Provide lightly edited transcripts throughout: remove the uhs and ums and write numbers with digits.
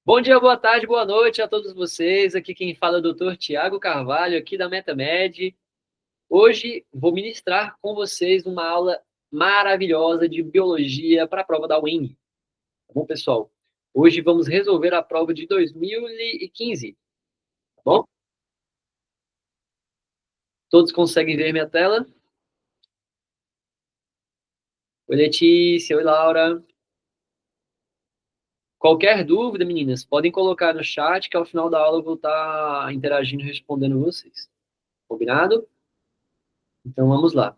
Bom dia, boa tarde, boa noite a todos vocês. Aqui quem fala é o Dr. Tiago Carvalho, aqui da MetaMed. Hoje vou ministrar com vocês uma aula maravilhosa de biologia para a prova da UENG. Tá bom, pessoal? Hoje vamos resolver a prova de 2015, tá bom? Todos conseguem ver minha tela? Oi, Letícia. Oi, Laura. Qualquer dúvida, meninas, podem colocar no chat que ao final da aula eu vou estar interagindo e respondendo vocês. Combinado? Então vamos lá.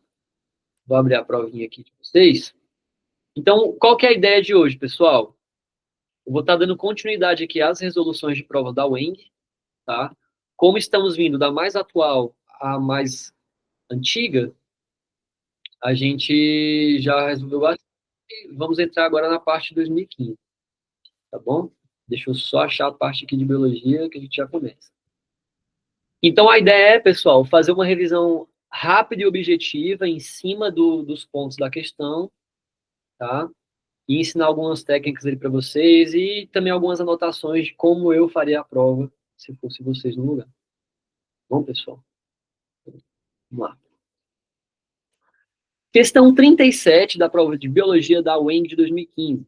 Vou abrir a provinha aqui de vocês. Então, qual que é a ideia de hoje, pessoal? Eu vou estar dando continuidade aqui às resoluções de prova da UENG, tá? Como estamos vindo da mais atual à mais antiga, a gente já resolveu bastante. Vamos entrar agora na parte de 2015, tá bom? Deixa eu só achar a parte aqui de biologia que a gente já começa. Então, a ideia é, pessoal, fazer uma revisão rápida e objetiva em cima dos pontos da questão, tá? E ensinar algumas técnicas ali para vocês e também algumas anotações de como eu faria a prova se fosse vocês no lugar. Bom, pessoal, vamos lá. Questão 37 da prova de Biologia da UENG de 2015.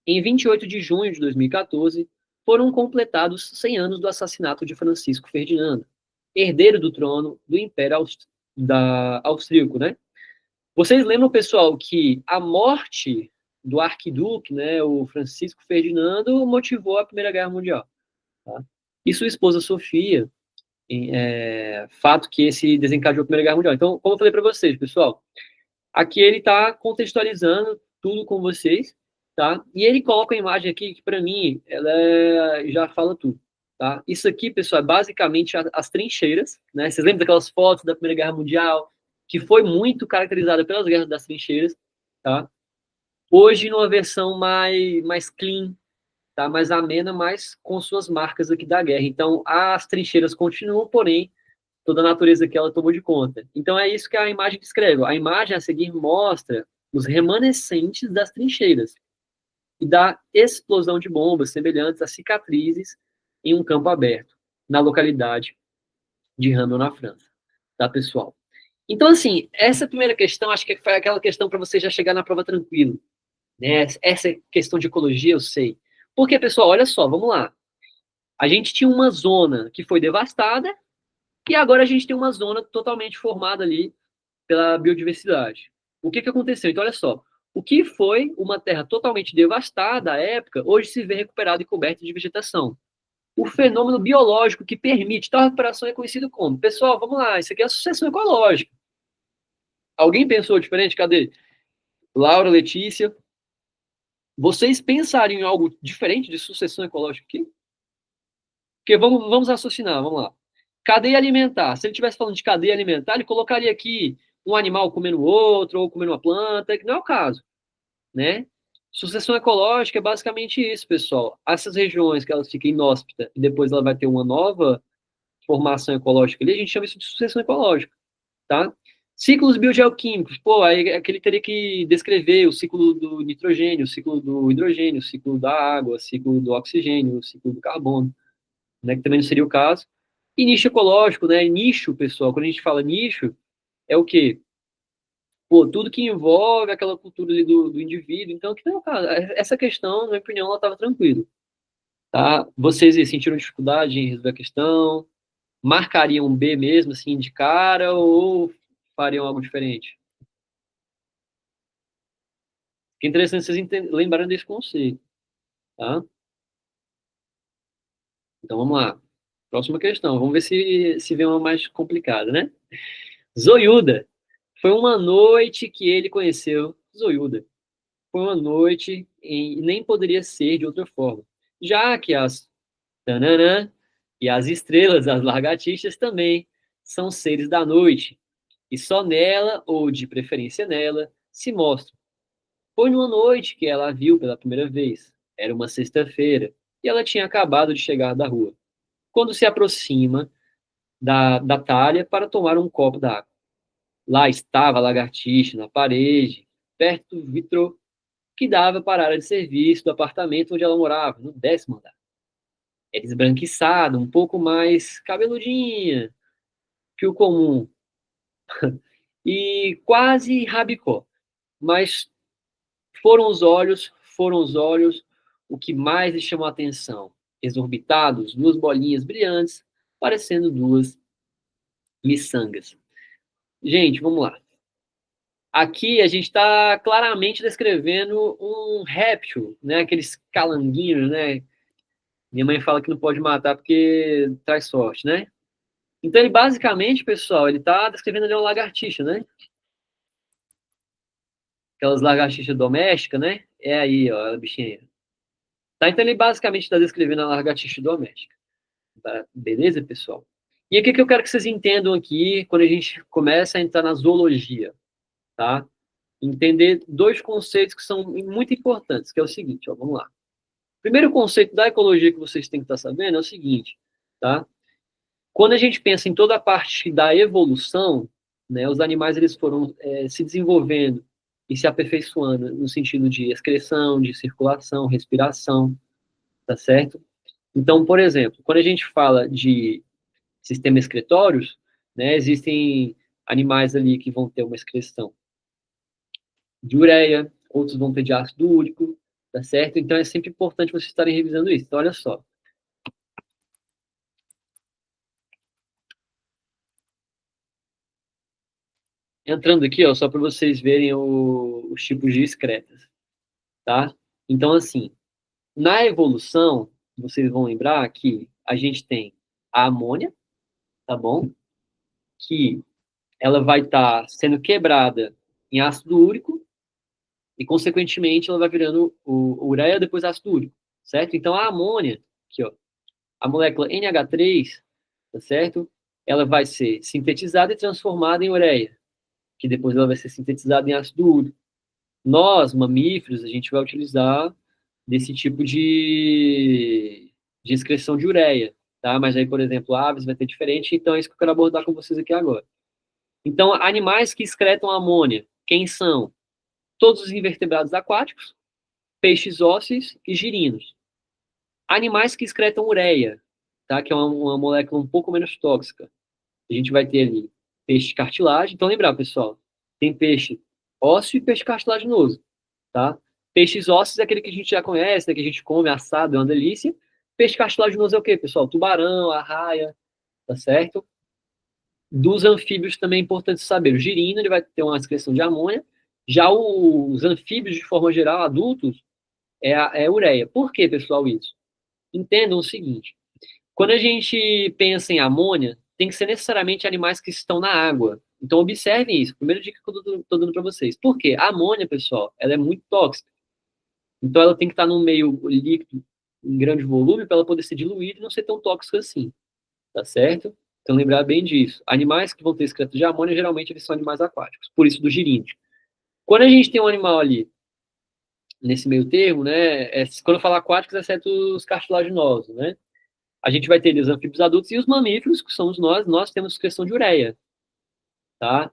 Em 28 de junho de 2014, foram completados 100 anos do assassinato de Francisco Ferdinando, herdeiro do trono do Império Austríaco, né? Vocês lembram, pessoal, que a morte do arquiduque, né, o Francisco Ferdinando, motivou a Primeira Guerra Mundial, tá? E sua esposa Sofia, fato que esse desencadeou a Primeira Guerra Mundial. Então, como eu falei para vocês, pessoal, aqui ele está contextualizando tudo com vocês, tá? E ele coloca uma imagem aqui que, para mim, já fala tudo, tá? Isso aqui, pessoal, é basicamente as trincheiras, né? Vocês lembram daquelas fotos da Primeira Guerra Mundial, que foi muito caracterizada pelas guerras das trincheiras, tá? Hoje, numa versão mais clean, tá? Mais amena, mas com suas marcas aqui da guerra. Então, as trincheiras continuam, porém, toda a natureza que ela tomou de conta. Então, é isso que a imagem descreve. A imagem a seguir mostra os remanescentes das trincheiras e da explosão de bombas semelhantes a cicatrizes em um campo aberto, na localidade de Hamel, na França. Tá, pessoal? Então, assim, essa primeira questão, acho que foi aquela questão para você já chegar na prova tranquilo, né? Essa questão de ecologia, eu sei. Porque, pessoal, olha só, vamos lá. A gente tinha uma zona que foi devastada e agora a gente tem uma zona totalmente formada ali pela biodiversidade. O que aconteceu? Então, olha só. O que foi uma terra totalmente devastada à época, hoje se vê recuperada e coberta de vegetação. O fenômeno biológico que permite tal recuperação é conhecido como. Pessoal, vamos lá, isso aqui é a sucessão ecológica. Alguém pensou diferente? Cadê? Laura, Letícia, vocês pensariam em algo diferente de sucessão ecológica aqui? Porque vamos raciocinar, vamos lá. Cadeia alimentar. Se ele estivesse falando de cadeia alimentar, ele colocaria aqui um animal comendo outro, ou comendo uma planta, que não é o caso, né? Sucessão ecológica é basicamente isso, pessoal. Essas regiões que elas ficam inóspitas e depois ela vai ter uma nova formação ecológica ali, a gente chama isso de sucessão ecológica, tá? Ciclos biogeoquímicos, pô, aí aquele teria que descrever o ciclo do nitrogênio, o ciclo do hidrogênio, o ciclo da água, o ciclo do oxigênio, o ciclo do carbono, né, que também não seria o caso. E nicho ecológico, né? Nicho, pessoal, quando a gente fala nicho, é o quê? Pô, tudo que envolve aquela cultura ali do indivíduo. Então, que não é o caso. Essa questão, na minha opinião, ela estava tranquila, tá? Vocês sentiram dificuldade em resolver a questão? Marcariam um B mesmo, assim, de cara, ou fariam algo diferente? Que interessante vocês lembrarem desse conceito, tá? Então, vamos lá. Próxima questão. Vamos ver se vem uma mais complicada, né? Zoiuda. Foi uma noite que ele conheceu Zoiuda. Foi uma noite e nem poderia ser de outra forma, já que as tananã e as estrelas, as lagartixas também são seres da noite, e só nela, ou de preferência nela, se mostram. Foi numa noite que ela a viu pela primeira vez. Era uma sexta-feira, e ela tinha acabado de chegar da rua. Quando se aproxima da talha para tomar um copo d'água. Lá estava a lagartixa na parede, perto do vitrô, que dava para a área de serviço do apartamento onde ela morava, no 10º andar. é desbranquiçada, um pouco mais cabeludinha que o comum e quase rabicó. Mas foram os olhos o que mais lhe chamou a atenção. Exorbitados, duas bolinhas brilhantes, parecendo duas miçangas. Gente, vamos lá. Aqui a gente está claramente descrevendo um réptil, né? Aqueles calanguinhos, né? Minha mãe fala que não pode matar porque traz sorte, né? Então ele basicamente, pessoal, ele está descrevendo ali uma lagartixa, né? Aquelas lagartixas domésticas, né? É aí, ó, a bichinha. Tá? Então ele basicamente está descrevendo a lagartixa doméstica. Tá? Beleza, pessoal? E o que eu quero que vocês entendam aqui quando a gente começa a entrar na zoologia, tá? Entender dois conceitos que são muito importantes, que é o seguinte, ó, vamos lá. O primeiro conceito da ecologia que vocês têm que estar sabendo é o seguinte, tá? Quando a gente pensa em toda a parte da evolução, né, os animais eles foram se desenvolvendo e se aperfeiçoando no sentido de excreção, de circulação, respiração, tá certo? Então, por exemplo, quando a gente fala de sistemas excretórios, né, existem animais ali que vão ter uma excreção de ureia, outros vão ter de ácido úrico, tá certo? Então é sempre importante vocês estarem revisando isso. Então, olha só. Entrando aqui, ó, só para vocês verem os tipos de excretas, tá? Então, assim, na evolução, vocês vão lembrar que a gente tem a amônia, tá bom? Que ela vai estar sendo quebrada em ácido úrico e, consequentemente, ela vai virando o ureia, depois ácido úrico, certo? Então, a amônia, aqui, ó, a molécula NH3, tá certo? Ela vai ser sintetizada e transformada em ureia, que depois ela vai ser sintetizada em ácido úrico. Nós, mamíferos, a gente vai utilizar desse tipo de excreção de ureia, tá? Mas aí, por exemplo, aves vai ter diferente, então é isso que eu quero abordar com vocês aqui agora. Então, animais que excretam amônia, quem são? Todos os invertebrados aquáticos, peixes ósseos e girinos. Animais que excretam ureia, tá? Que é uma molécula um pouco menos tóxica. A gente vai ter ali peixe cartilagem. Então, lembrar, pessoal, tem peixe ósseo e peixe cartilaginoso, tá? Peixes ósseos é aquele que a gente já conhece, né, que a gente come assado, é uma delícia. Peixe cartilaginoso é o quê, pessoal? Tubarão, arraia, tá certo? Dos anfíbios também é importante saber. O girino, ele vai ter uma excreção de amônia. Já os anfíbios, de forma geral, adultos, é ureia. Por que, pessoal, isso? Entendam o seguinte. Quando a gente pensa em amônia, tem que ser necessariamente animais que estão na água. Então, observem isso. Primeira dica que eu estou dando para vocês. Por quê? A amônia, pessoal, ela é muito tóxica. Então, ela tem que estar num meio líquido, em grande volume, para ela poder ser diluída e não ser tão tóxica assim. Tá certo? Então, lembrar bem disso. Animais que vão ter excreto de amônia, geralmente, eles são animais aquáticos. Por isso, do giríneo. Quando a gente tem um animal ali, nesse meio termo, né? Quando eu falo aquáticos, exceto os cartilaginosos, né? A gente vai ter os anfíbios adultos e os mamíferos, que somos nós temos questão de ureia, tá?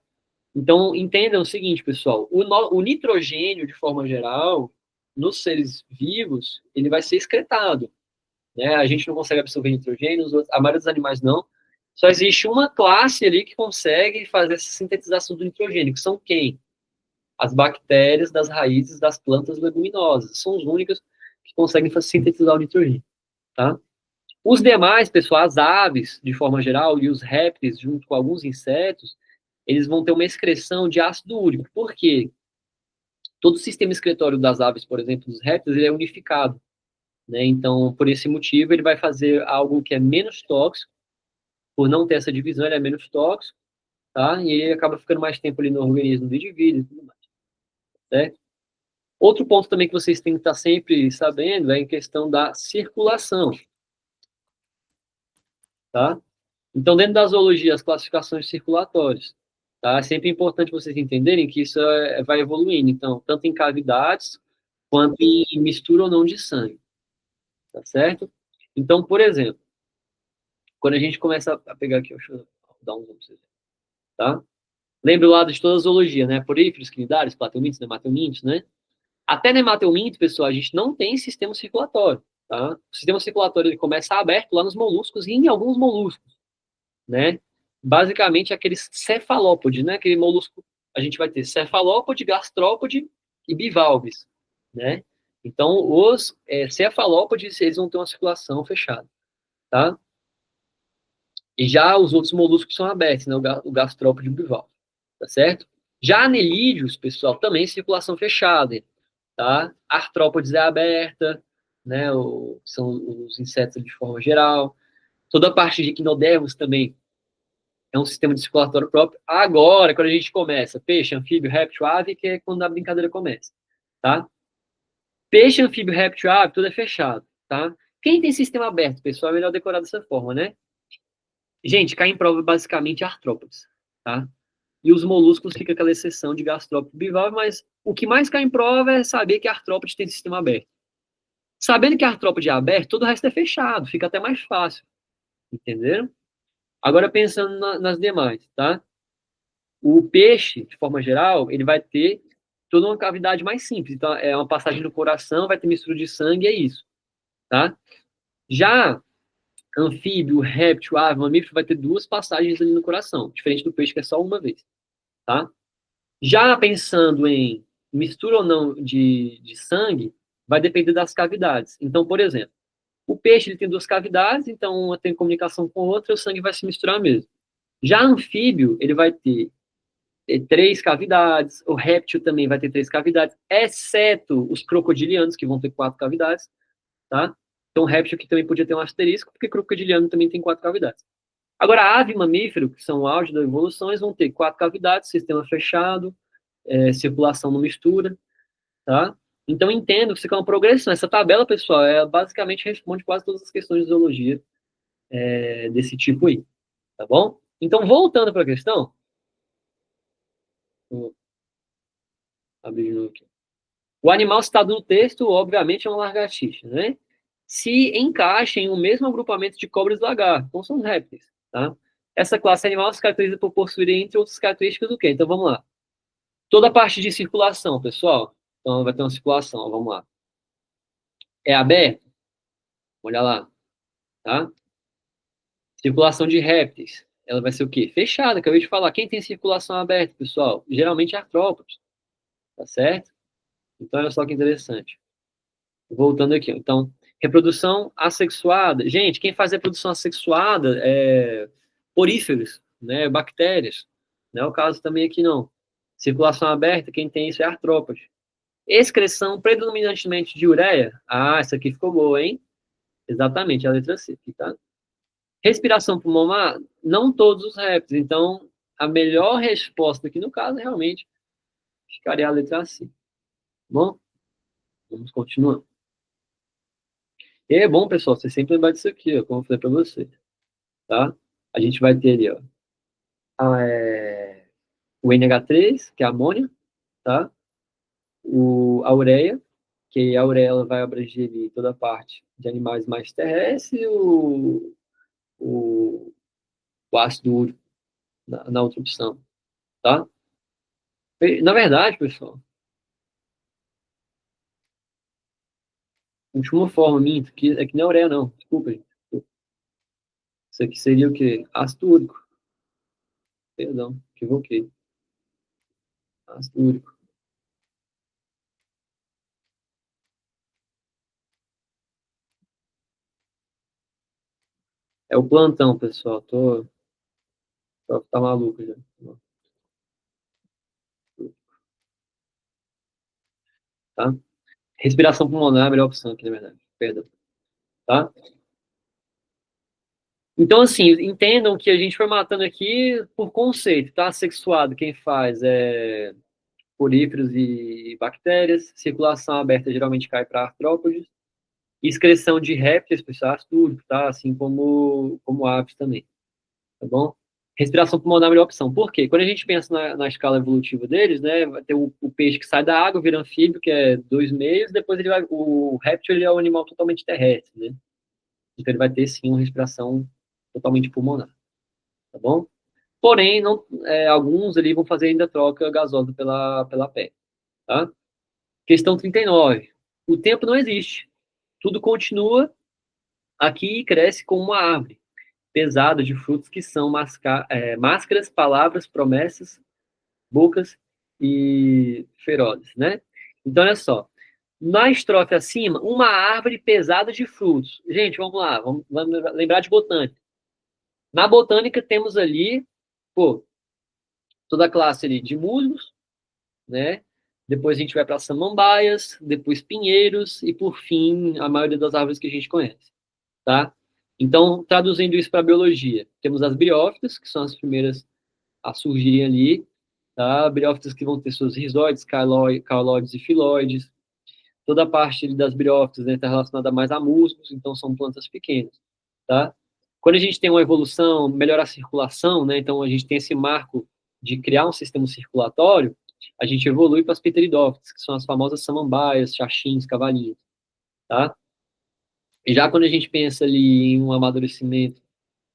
Então, entendam o seguinte, pessoal, o nitrogênio, de forma geral, nos seres vivos, ele vai ser excretado, né? A gente não consegue absorver nitrogênio, a maioria dos animais não. Só existe uma classe ali que consegue fazer essa sintetização do nitrogênio, que são quem? As bactérias das raízes das plantas leguminosas. São as únicas que conseguem sintetizar o nitrogênio, tá? Os demais, pessoal, as aves, de forma geral, e os répteis, junto com alguns insetos, eles vão ter uma excreção de ácido úrico. Por quê? Todo o sistema excretório das aves, por exemplo, dos répteis, ele é unificado, né? Então, por esse motivo, ele vai fazer algo que é menos tóxico, por não ter essa divisão, ele é menos tóxico, tá? E ele acaba ficando mais tempo ali no organismo do indivíduo e tudo mais, certo? Outro ponto também que vocês têm que estar sempre sabendo é em questão da circulação, tá? Então, dentro da zoologia, as classificações circulatórias, tá? É sempre importante vocês entenderem que isso vai evoluindo. Então, tanto em cavidades, quanto em mistura ou não de sangue, tá certo? Então, por exemplo, quando a gente começa a pegar aqui, deixa eu dar um zoom pra vocês, tá? Lembra o lado de toda a zoologia, né? Poríferos, cnidários, plateumintos, nematelmintos, né? Até nematelminto, pessoal, a gente não tem sistema circulatório. Tá? O sistema circulatório ele começa aberto lá nos moluscos e em alguns moluscos, né? Basicamente aqueles cefalópodes, né? Aquele molusco, a gente vai ter cefalópode, gastrópode e bivalves, né? Então, os cefalópodes, eles vão ter uma circulação fechada, tá? E já os outros moluscos são abertos, né? O gastrópode e o bivalve, tá certo? Já anelídeos, pessoal, também circulação fechada, tá? Artrópodes é aberta, né? São os insetos de forma geral. Toda a parte de equinodermos também é um sistema de circulatório próprio. Agora, quando a gente começa, peixe, anfíbio, réptil, ave, que é quando a brincadeira começa, tá? Peixe, anfíbio, réptil, ave, tudo é fechado, tá? Quem tem sistema aberto, pessoal, é melhor decorar dessa forma, né? Gente, cai em prova basicamente artrópodes, tá? E os moluscos fica aquela exceção de gastrópode e bivalve, mas o que mais cai em prova é saber que artrópode tem sistema aberto. Sabendo que a artrópode é aberto, todo o resto é fechado, fica até mais fácil, entenderam? Agora pensando nas demais, tá? O peixe, de forma geral, ele vai ter toda uma cavidade mais simples. Então, é uma passagem no coração, vai ter mistura de sangue, é isso, tá? Já anfíbio, réptil, ave, mamífero, vai ter duas passagens ali no coração, diferente do peixe, que é só uma vez, tá? Já pensando em mistura ou não de sangue, vai depender das cavidades. Então, por exemplo, o peixe ele tem duas cavidades, então uma tem comunicação com a outra, e o sangue vai se misturar mesmo. Já anfíbio, ele vai ter três cavidades, o réptil também vai ter três cavidades, exceto os crocodilianos, que vão ter quatro cavidades, tá? Então, o réptil que também podia ter um asterisco, porque crocodiliano também tem quatro cavidades. Agora, ave e mamífero, que são o auge da evolução, eles vão ter quatro cavidades, sistema fechado, circulação não mistura, tá? Então, entendo que isso aqui é uma progressão. Essa tabela, pessoal, basicamente responde quase todas as questões de zoologia desse tipo aí, tá bom? Então, voltando para a questão, vou abrir de novo aqui. O animal citado no texto, obviamente, é uma lagartixa, né? Se encaixa em um mesmo agrupamento de cobras e lagartos, então são répteis, tá? Essa classe animal se caracteriza por possuir, entre outras características, o quê? Então, vamos lá. Toda a parte de circulação, pessoal. Então, vai ter uma circulação, ó, vamos lá. É aberto? Olha lá, tá? Circulação de répteis. Ela vai ser o quê? Fechada, acabei de falar. Quem tem circulação aberta, pessoal? Geralmente é artrópodes, tá certo? Então, olha só que interessante. Voltando aqui, então, reprodução assexuada. Gente, quem faz reprodução assexuada é poríferos, né? Bactérias. Não é o caso também aqui, não. Circulação aberta, quem tem isso é artrópode. Excreção predominantemente de ureia. Ah, essa aqui ficou boa, hein? Exatamente, a letra C, aqui, tá? Respiração pulmonar, não todos os répteis. Então, a melhor resposta aqui no caso, realmente, ficaria a letra C. Bom, vamos continuar. E é bom, pessoal, você sempre lembrar disso aqui, ó, como eu falei para você, tá? A gente vai ter ali, ó, o NH3, que é a amônia, tá? A ureia, que a ureia ela vai abranger ali toda a parte de animais mais terrestres, e o, o ácido úrico na outra opção, tá? Na verdade, pessoal, última forma, minto, é que não é ureia, não. Desculpa, gente. Isso aqui seria o quê? Ácido úrico. Perdão, equivoquei. Ácido úrico. É o plantão, pessoal. Tá maluco já. Tá? Respiração pulmonar é a melhor opção aqui, na verdade. Perdão. Tá? Então, assim, entendam que a gente foi matando aqui por conceito, tá? Sexuado, quem faz é poríferos e bactérias. Circulação aberta geralmente cai para artrópodes. Excreção de répteis, pessoal, ácido, tá? Assim como aves também, tá bom? Respiração pulmonar é a melhor opção. Por quê? Quando a gente pensa na escala evolutiva deles, né, vai ter o peixe que sai da água, vira anfíbio, que é 2,5, depois o réptil ele é um animal totalmente terrestre, né? Então ele vai ter, sim, uma respiração totalmente pulmonar, tá bom? Porém, não, alguns ali vão fazer ainda troca gasosa pela pele, tá? Questão 39. O tempo não existe. tudo continua aqui e cresce como uma árvore, pesada de frutos que são máscaras, palavras, promessas, bocas e ferozes, né? Então, olha só. Na estrofe acima, uma árvore pesada de frutos. Gente, vamos lá, vamos lembrar de botânica. Na botânica temos ali, pô, toda a classe ali de musgos, né? Depois a gente vai para samambaias, depois pinheiros e, por fim, a maioria das árvores que a gente conhece, tá? Então, traduzindo isso para biologia, temos as briófitas, que são as primeiras a surgirem ali, tá? Briófitas que vão ter seus rizóides, cauloides e filóides. Toda a parte ali das briófitas, né, está relacionada mais a musgos, então são plantas pequenas, tá? Quando a gente tem uma evolução, melhora a circulação, né? Então a gente tem esse marco de criar um sistema circulatório, a gente evolui para as pteridófitas, que são as famosas samambaias, xaxins, cavalinhos, tá? E já quando a gente pensa ali em um amadurecimento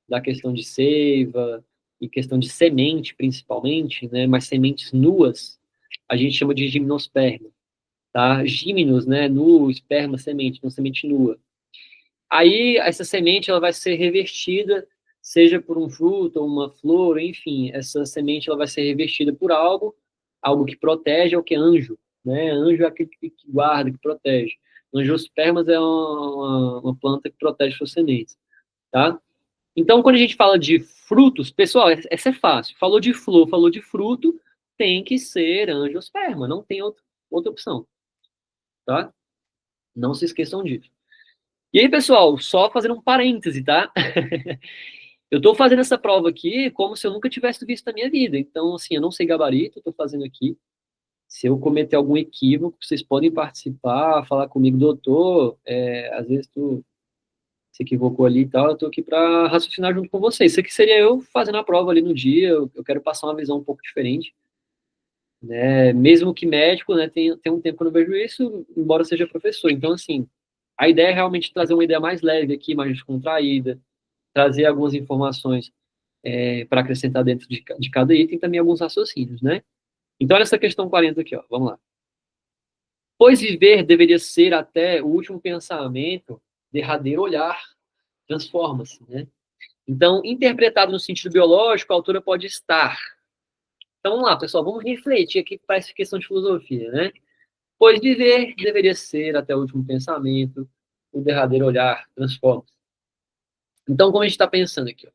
da questão de seiva e questão de semente, principalmente, né? Mas sementes nuas, a gente chama de gimnosperma, tá? Gímenos, né? Nu, esperma, semente, então semente nua. Aí essa semente ela vai ser revestida, seja por um fruto ou uma flor, enfim, essa semente ela vai ser revestida por algo que protege, é o que é anjo, né? Anjo é aquele que guarda, que protege. Angiospermas é uma planta que protege suas sementes, tá? Então, quando a gente fala de frutos, pessoal, essa é fácil. Falou de flor, falou de fruto, tem que ser angiosperma, não tem outra opção, tá? Não se esqueçam disso. E aí, pessoal, só fazendo um parêntese, tá? Eu tô fazendo essa prova aqui como se eu nunca tivesse visto na minha vida. Então, assim, eu não sei gabarito, eu tô fazendo aqui. Se eu cometer algum equívoco, vocês podem participar, falar comigo, doutor, às vezes tu se equivocou ali e tal, eu tô aqui para raciocinar junto com vocês. Isso aqui seria eu fazendo a prova ali no dia, eu quero passar uma visão um pouco diferente, né? Mesmo que médico, né, tem um tempo que eu não vejo isso, embora seja professor. Então, assim, a ideia é realmente trazer uma ideia mais leve aqui, mais descontraída, trazer algumas informações para acrescentar dentro de cada item, também alguns raciocínios, né? Então, olha essa questão 40 aqui, ó, vamos lá. Pois viver deveria ser até o último pensamento, derradeiro olhar, transforma-se, né? Então, interpretado no sentido biológico, a autora pode estar. Então, vamos lá, pessoal, vamos refletir aqui para essa questão de filosofia, né? Pois viver deveria ser até o último pensamento, o derradeiro olhar, transforma-se. Então, como a gente está pensando aqui, ó,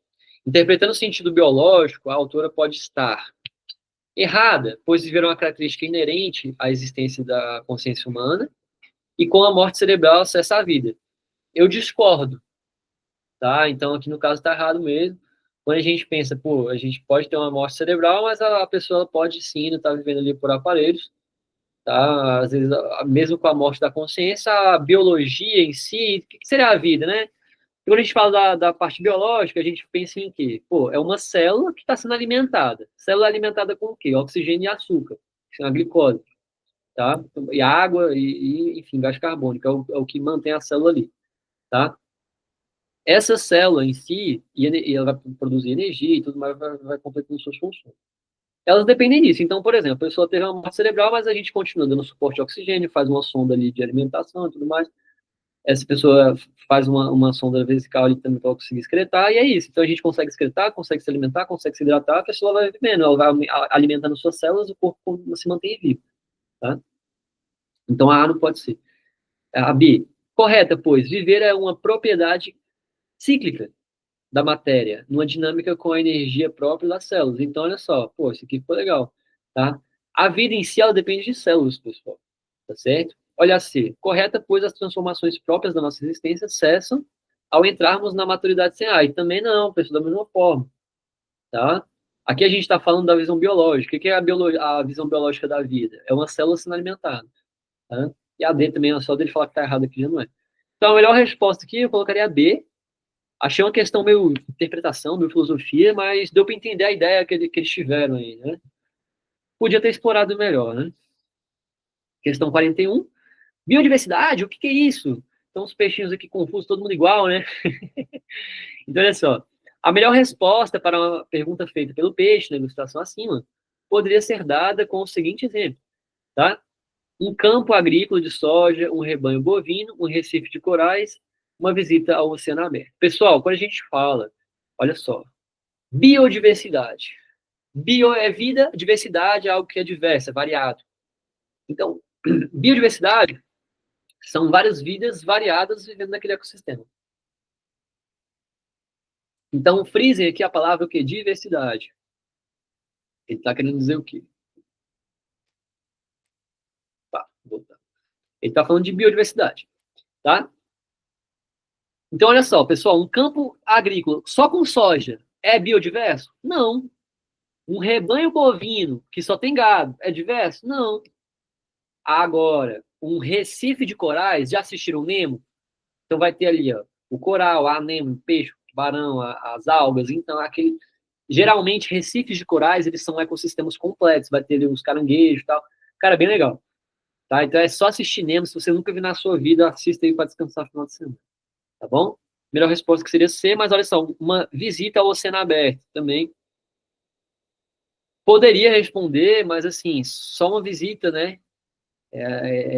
interpretando o sentido biológico, a autora pode estar errada, pois viver é uma característica inerente à existência da consciência humana, e com a morte cerebral cessa a vida. Eu discordo, tá? Então, aqui no caso está errado mesmo. Quando a gente pensa, pô, a gente pode ter uma morte cerebral, mas a pessoa pode sim estar vivendo ali por aparelhos, tá? Às vezes, mesmo com a morte da consciência, a biologia em si, o que seria a vida, né? Quando a gente fala da parte biológica, a gente pensa em quê? Pô, é uma célula que está sendo alimentada. Célula alimentada com o quê? Oxigênio e açúcar, que é a glicose, tá? E água enfim, gás carbônico, é o que mantém a célula ali, tá? Essa célula em si, e ela vai produzir energia e tudo mais, vai completando suas funções. Elas dependem disso. Então, por exemplo, a pessoa teve uma morte cerebral, mas a gente continua dando suporte de oxigênio, faz uma sonda ali de alimentação e tudo mais. Essa pessoa faz uma sonda vesical ali também para conseguir excretar, e é isso. Então a gente consegue excretar, consegue se alimentar, consegue se hidratar, a pessoa vai vivendo, ela vai alimentando suas células, o corpo se mantém vivo, tá? Então a A não pode ser. A B, correta, pois, viver é uma propriedade cíclica da matéria, numa dinâmica com a energia própria das células. Então, olha só, pô, isso aqui ficou legal, tá? A vida em si, ela depende de células, pessoal, tá certo? Olha a C, correta, pois as transformações próprias da nossa existência cessam ao entrarmos na maturidade sem A. E também não, pessoal, da mesma forma, tá? Aqui a gente está falando da visão biológica. O que é a visão biológica da vida? É uma célula sendo alimentada, tá? E a D também, é só dele falar que tá errado aqui, já não é. Então, a melhor resposta aqui, eu colocaria a B. Achei uma questão meio interpretação, meio filosofia, mas deu para entender a ideia que eles tiveram aí, né? Podia ter explorado melhor, né? Questão 41. Biodiversidade, o que é isso? Então, os peixinhos aqui confusos, todo mundo igual, né? Então, olha só. A melhor resposta para uma pergunta feita pelo peixe, na ilustração acima, poderia ser dada com o seguinte exemplo, tá? um campo agrícola de soja, um rebanho bovino, um recife de corais, uma visita ao oceano aberto. Pessoal, quando a gente fala, olha só, biodiversidade. Bio é vida, diversidade é algo que é diverso, é variado. Então, biodiversidade são várias vidas variadas vivendo naquele ecossistema. Então, frisem aqui a palavra o quê? Diversidade. Ele está querendo dizer o quê? Tá, voltar. Ele está falando de biodiversidade, tá? Então, olha só, pessoal, um campo agrícola só com soja é biodiverso? Não. Um rebanho bovino que só tem gado é diverso? Não. Agora, um recife de corais, já assistiram Nemo? Então vai ter ali, ó, o coral, a anemo, o peixe, o tubarão, as algas. Então, aquele. Geralmente, recifes de corais, eles são ecossistemas completos. Vai ter ali os caranguejos e tal. Cara, bem legal. Tá? Então é só assistir Nemo. Se você nunca viu na sua vida, assista aí para descansar no final de semana. Tá bom? Melhor resposta que seria C, mas olha só, uma visita ao oceano aberto também. Poderia responder, mas assim, só uma visita, né?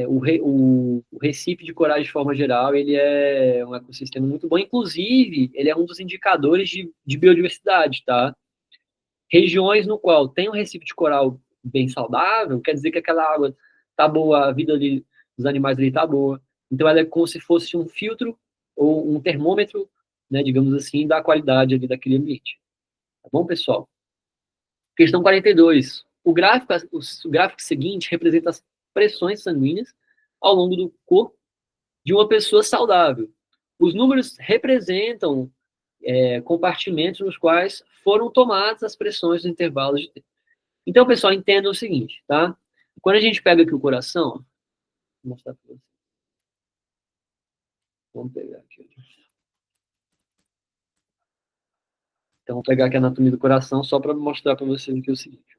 O Recife de corais, de forma geral, ele é um ecossistema muito bom. Inclusive, ele é um dos indicadores de biodiversidade, tá? Regiões no qual tem um recife de coral bem saudável, quer dizer que aquela água tá boa, a vida ali dos animais ali tá boa. Então, ela é como se fosse um filtro ou um termômetro, né, digamos assim, da qualidade ali daquele ambiente. Tá bom, pessoal? Questão 42. O gráfico seguinte representa as pressões sanguíneas ao longo do corpo de uma pessoa saudável. Os números representam compartimentos nos quais foram tomadas as pressões nos intervalos de tempo. Então, pessoal, entenda o seguinte, tá? Quando a gente pega aqui o coração, vou mostrar para vocês. Vamos pegar aqui. Então, vou pegar aqui a anatomia do coração só para mostrar para vocês aqui o seguinte.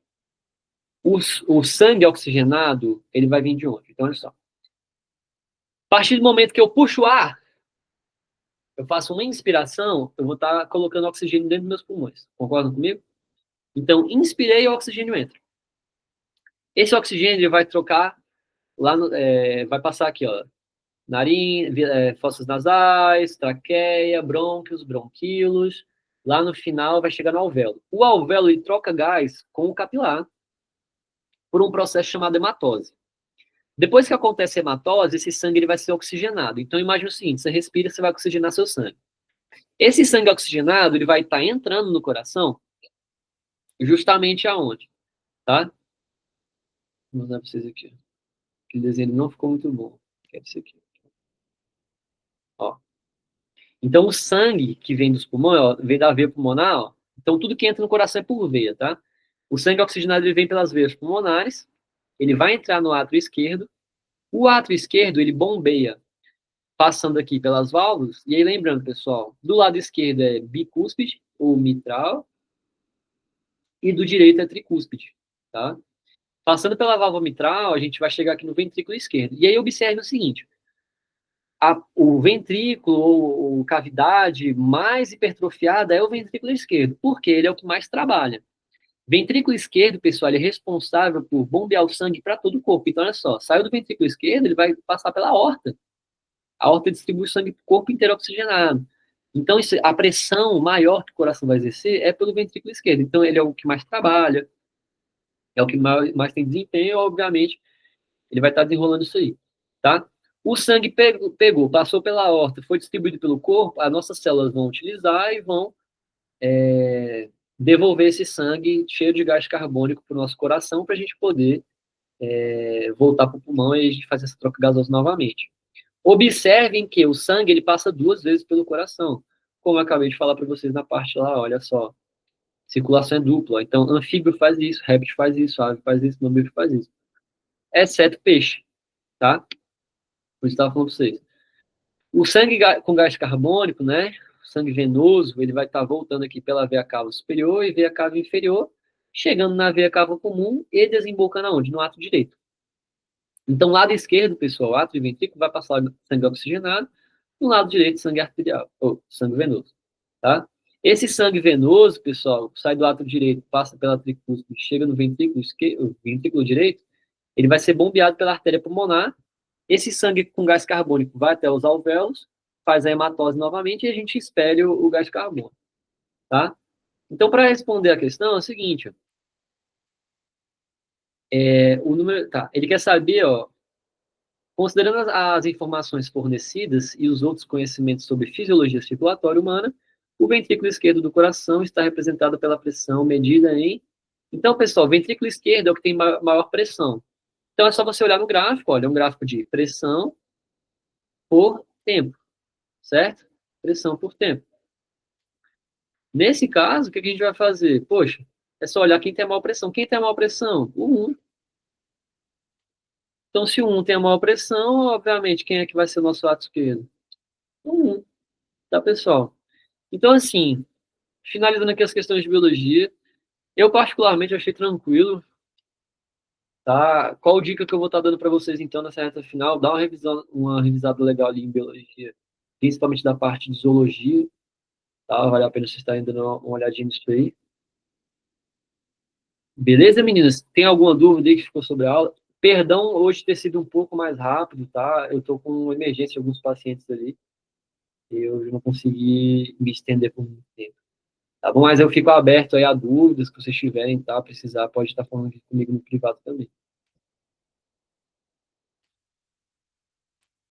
O sangue oxigenado, ele vai vir de onde? Então, olha só. A partir do momento que eu puxo o ar, eu faço uma inspiração, eu vou estar colocando oxigênio dentro dos meus pulmões. Concordam comigo? Então, inspirei, o oxigênio entra. Esse oxigênio ele vai trocar lá, vai passar aqui, ó, nariz, fossas nasais, traqueia, brônquios, bronquíolos. Lá no final vai chegar no alvéolo. O alvéolo ele troca gás com o capilar por um processo chamado hematose. Depois que acontece a hematose, esse sangue ele vai ser oxigenado. Então, imagine o seguinte, você respira, você vai oxigenar seu sangue. Esse sangue oxigenado, ele vai estar entrando no coração justamente aonde, tá? Vou mostrar para vocês aqui. Aquele desenho não ficou muito bom. É esse aqui. Ó. Então, o sangue que vem dos pulmões, ó, vem da veia pulmonar, ó. Então, tudo que entra no coração é por veia, tá? O sangue oxigenado ele vem pelas veias pulmonares, ele vai entrar no átrio esquerdo. O átrio esquerdo, ele bombeia passando aqui pelas válvulas. E aí, lembrando, pessoal, do lado esquerdo é bicúspide, ou mitral, e do direito é tricúspide, tá? Passando pela válvula mitral, a gente vai chegar aqui no ventrículo esquerdo. E aí, observe o seguinte, o ventrículo ou cavidade mais hipertrofiada é o ventrículo esquerdo, porque ele é o que mais trabalha. Ventrículo esquerdo, pessoal, ele é responsável por bombear o sangue para todo o corpo. Então, olha só, saiu do ventrículo esquerdo, ele vai passar pela aorta. A aorta distribui o sangue para o corpo inteiro oxigenado. Então, a pressão maior que o coração vai exercer é pelo ventrículo esquerdo. Então, ele é o que mais trabalha, é o que mais tem desempenho, obviamente, ele vai estar desenrolando isso aí, tá? O sangue pegou, passou pela aorta, foi distribuído pelo corpo, as nossas células vão utilizar e vão devolver esse sangue cheio de gás carbônico para o nosso coração para a gente poder voltar para o pulmão e a gente fazer essa troca gasosa novamente. Observem que o sangue ele passa 2 vezes pelo coração, como eu acabei de falar para vocês na parte lá, olha só. Circulação é dupla. Então, anfíbio faz isso, réptil faz isso, ave faz isso, mamífero faz isso. Exceto peixe, tá? Por isso estava falando para vocês. O sangue com gás carbônico, né? O sangue venoso, ele vai estar voltando aqui pela veia cava superior e veia cava inferior, chegando na veia cava comum e desembocando aonde? No ato direito. Então, lado esquerdo, pessoal, átrio e ventrículo, vai passar sangue oxigenado, no lado direito, sangue arterial, ou sangue venoso, tá? Esse sangue venoso, pessoal, sai do átrio direito, passa pela tricúspide, chega no ventrículo esquerdo, ventrículo direito, Ele vai ser bombeado pela artéria pulmonar. Esse sangue com gás carbônico vai até os alvéolos, faz a hematose novamente e a gente expele o gás carbônico, tá? Então, para responder a questão, é o seguinte, ó, o número, tá, ele quer saber, ó, considerando as informações fornecidas e os outros conhecimentos sobre fisiologia circulatória humana, o ventrículo esquerdo do coração está representado pela pressão medida em... Então, pessoal, o ventrículo esquerdo é o que tem maior pressão. Então, é só você olhar no gráfico, olha, é um gráfico de pressão por tempo, certo? Pressão por tempo. Nesse caso, o que a gente vai fazer? Poxa, é só olhar quem tem a maior pressão. Quem tem a maior pressão? O 1. Então, se o 1 tem a maior pressão, obviamente, quem é que vai ser o nosso lado esquerdo? O 1, tá, pessoal? Então, assim, finalizando aqui as questões de biologia, eu particularmente achei tranquilo, tá? Qual dica que eu vou estar dando para vocês, então, nessa reta final? Dá uma revisada legal ali em biologia, principalmente da parte de zoologia, tá? Vale a pena vocês estarem dando uma olhadinha nisso aí. Beleza, meninas? Tem alguma dúvida aí que ficou sobre a aula? Perdão hoje ter sido um pouco mais rápido, tá? Eu tô com emergência em alguns pacientes ali. Eu não consegui me estender por muito tempo. Tá bom? Mas eu fico aberto aí a dúvidas que vocês tiverem, tá? Precisar, pode estar falando aqui comigo no privado também.